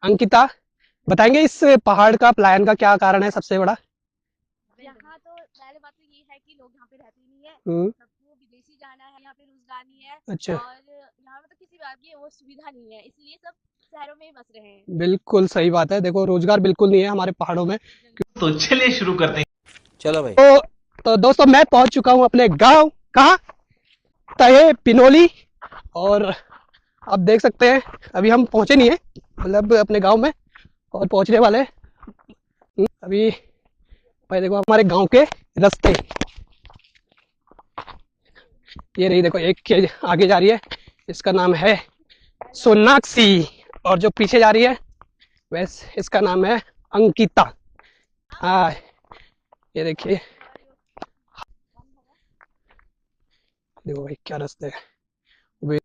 अंकिता, बताएंगे इस पहाड़ का प्लान का क्या कारण है सबसे बड़ा? यहाँ तो पहले बात तो ये है कि लोग यहाँ पे रहते ही नहीं है। हम्म। सबको विदेशी जाना है, यहाँ पे रोजगार नहीं है। अच्छा। और यहाँ पे तो किसी बात की वो सुविधा नहीं है, इसलिए सब शहरों में ही बस रहे हैं। बिल्कुल सही बात है, देखो रोजगार बिल्कुल नहीं है हमारे पहाड़ों में। तो चलिए शुरू करते हैं। चलो भाई। तो दोस्तों मैं पहुंच चुका हूं अपने गांव। कहाँ? तहे पिनोली। और आप देख सकते हैं अभी हम पहुंचे नहीं है, मतलब अपने गांव में, और पहुंचने वाले हैं। अभी भाई देखो हमारे गांव के रास्ते, ये रही देखो, एक के आगे जा रही है, इसका नाम है सोनाक्षी, और जो पीछे जा रही है वैस इसका नाम है अंकिता। हाँ, ये देखिए, देखो भाई क्या रास्ते है।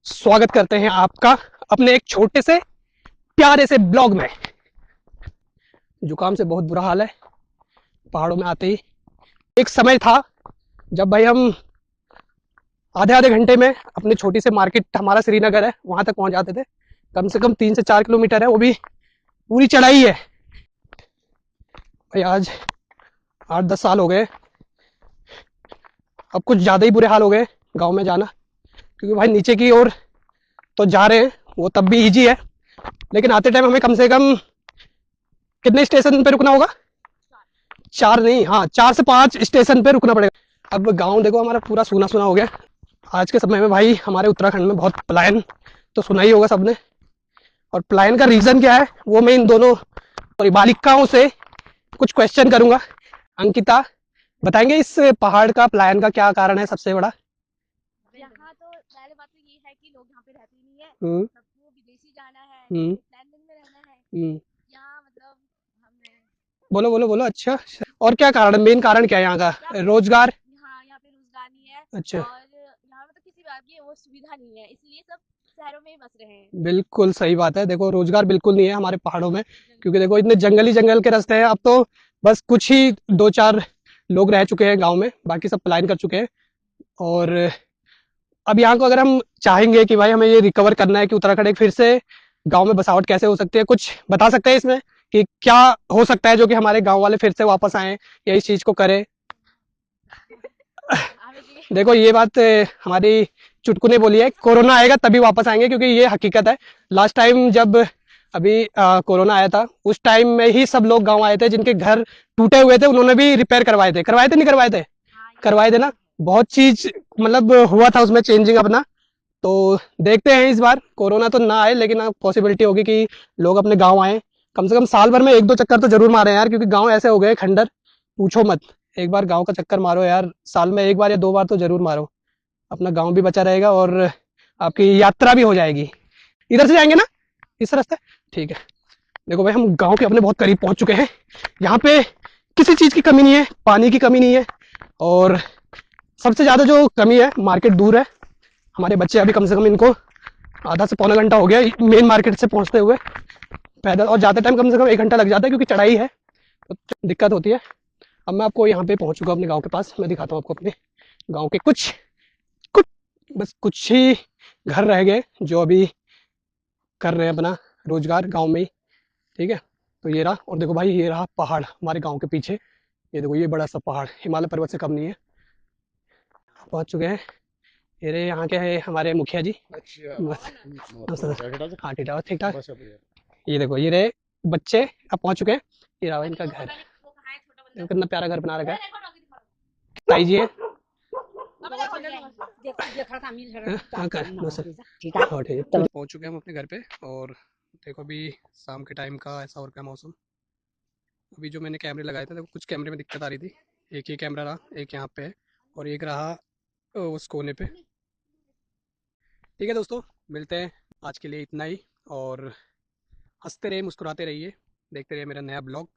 स्वागत करते हैं आपका अपने एक छोटे से प्यारे से ब्लॉग में। जुकाम से बहुत बुरा हाल है पहाड़ों में आते ही। एक समय था जब भाई हम आधे आधे घंटे में अपनी छोटी से मार्केट, हमारा श्रीनगर है, वहां तक पहुंच जाते थे। कम से कम 3 से 4 किलोमीटर है, वो भी पूरी चढ़ाई है भाई। आज 8 10 साल हो गए, अब कुछ ज़्यादा ही बुरे हाल हो गए गांव में जाना, क्योंकि भाई नीचे की ओर तो जा रहे हैं, वो तब भी इजी है, लेकिन आते टाइम हमें कम से कम कितने स्टेशन पे रुकना होगा? 4 नहीं, हाँ 4 से 5 स्टेशन पे रुकना पड़ेगा। अब गांव देखो हमारा पूरा सूना सूना हो गया। आज के समय में भाई हमारे उत्तराखंड में बहुत पलायन तो सुना ही होगा सबने, और पलायन का रीजन क्या है वो मैं इन दोनों सॉरी बालिकाओं से कुछ क्वेश्चन करूंगा। अंकिता, बताएंगे इस पहाड़ का पलायन का क्या कारण है सबसे बड़ा? यहाँ तो पहले बात तो ये है कि लोग यहाँ पे रहते ही नहीं है। हम्म। सबको विदेशी जाना है, यहाँ हम्म। पे प्लान में रहना है। हम्म। यहाँ मतलब हमें बोलो बोलो बोलो। अच्छा, और क्या कारण, मेन कारण क्या है यहाँ यहाँ का? पे रोजगार? यहाँ पे रोजगार नहीं है। अच्छा। और यहाँ पे तो किसी बात की वो सुविधा नहीं है, इसलिए सब शहरों में ही बस रहे हैं। बिल्कुल सही बात है, देखो रोजगार बिल्कुल नहीं है हमारे पहाड़ों में, क्योंकि देखो इतने जंगली जंगल के रास्ते हैं। अब तो बस कुछ ही 2 4 लोग रह चुके हैं गांव में, बाकी सब पलायन कर चुके हैं। और अब यहाँ को अगर हम चाहेंगे कि भाई हमें ये रिकवर करना है कि उत्तराखंड एक फिर से गांव में बसावट कैसे हो सकती है, कुछ बता सकते हैं इसमें कि क्या हो सकता है जो कि हमारे गांव वाले फिर से वापस आए या इस चीज को करें? हमें जी देखो ये बात हमारी चुटकू ने बोली है, कोरोना आएगा तभी वापस आएंगे, क्योंकि ये हकीकत है। लास्ट टाइम जब अभी कोरोना आया था, उस टाइम में ही सब लोग गांव आए थे जिनके घर टूटे हुए थे, उन्होंने भी रिपेयर करवाए थे नहीं करवाए थे? हाँ, ये करवाए थे ना। बहुत चीज मतलब हुआ था उसमें चेंजिंग अपना। तो देखते हैं इस बार कोरोना तो ना आए, लेकिन पॉसिबिलिटी होगी कि लोग अपने गांव आए। कम से कम साल भर में 1 2 चक्कर तो जरूर मारे यार, क्योंकि गांव ऐसे हो गए खंडर, पूछो मत। एक बार गांव का चक्कर मारो यार, साल में एक बार या 2 बार तो जरूर मारो। अपना गांव भी बचा रहेगा और आपकी यात्रा भी हो जाएगी। इधर से जाएंगे ना, इस रास्ते? ठीक है। देखो भाई हम गांव के अपने बहुत करीब पहुंच चुके हैं। यहाँ पे किसी चीज की कमी नहीं है, पानी की कमी नहीं है, और सबसे ज्यादा जो कमी है, मार्केट दूर है। हमारे बच्चे अभी कम से कम इनको आधा से पौना घंटा हो गया मेन मार्केट से पहुंचते हुए पैदल, और जाते टाइम कम से कम 1 घंटा लग जाता है, क्योंकि चढ़ाई है तो दिक्कत होती है। अब मैं आपको यहाँ पे पहुंच चुका हूँ अपने गाँव के पास, मैं दिखाता हूँ आपको अपने गाँव के कुछ कुछ बस कुछ ही घर रह गए जो अभी कर रहे हैं अपना रोजगार गाँव में ही। ठीक है, तो ये रहा, और देखो भाई ये रहा पहाड़ हमारे गाँव के पीछे। ये देखो ये बड़ा सा पहाड़ हिमालय पर्वत से कम नहीं है। पहुंच चुके हैं। ये रहे यहाँ के हैं हमारे मुखिया जी। बस नमस्ते। हाँ ठीक ठाक ठीक ठाक। ये देखो ये रहे बच्चे, अब पहुंच चुके हैं। ये रहा इनका घर, देखो कितना प्यारा घर बना रखा है। ताई जी है। हाँ हाँ, ठीक है। तो पहुंच चुके हैं हम अपने घर पे, और देखो अभी शाम के टाइम का ऐसा हो रखा है मौसम। अभी जो मैंने कैमरे लगाए थे, देखो कुछ कैमरे में दिक्कत आ रही थी। एक ये कैमरा रहा, एक यहाँ पे है, और एक रहा उस कोने पे। ठीक है दोस्तों, मिलते हैं। आज के लिए इतना ही, और हंसते रहिए मुस्कुराते रहिए, देखते रहिए मेरा नया ब्लॉग।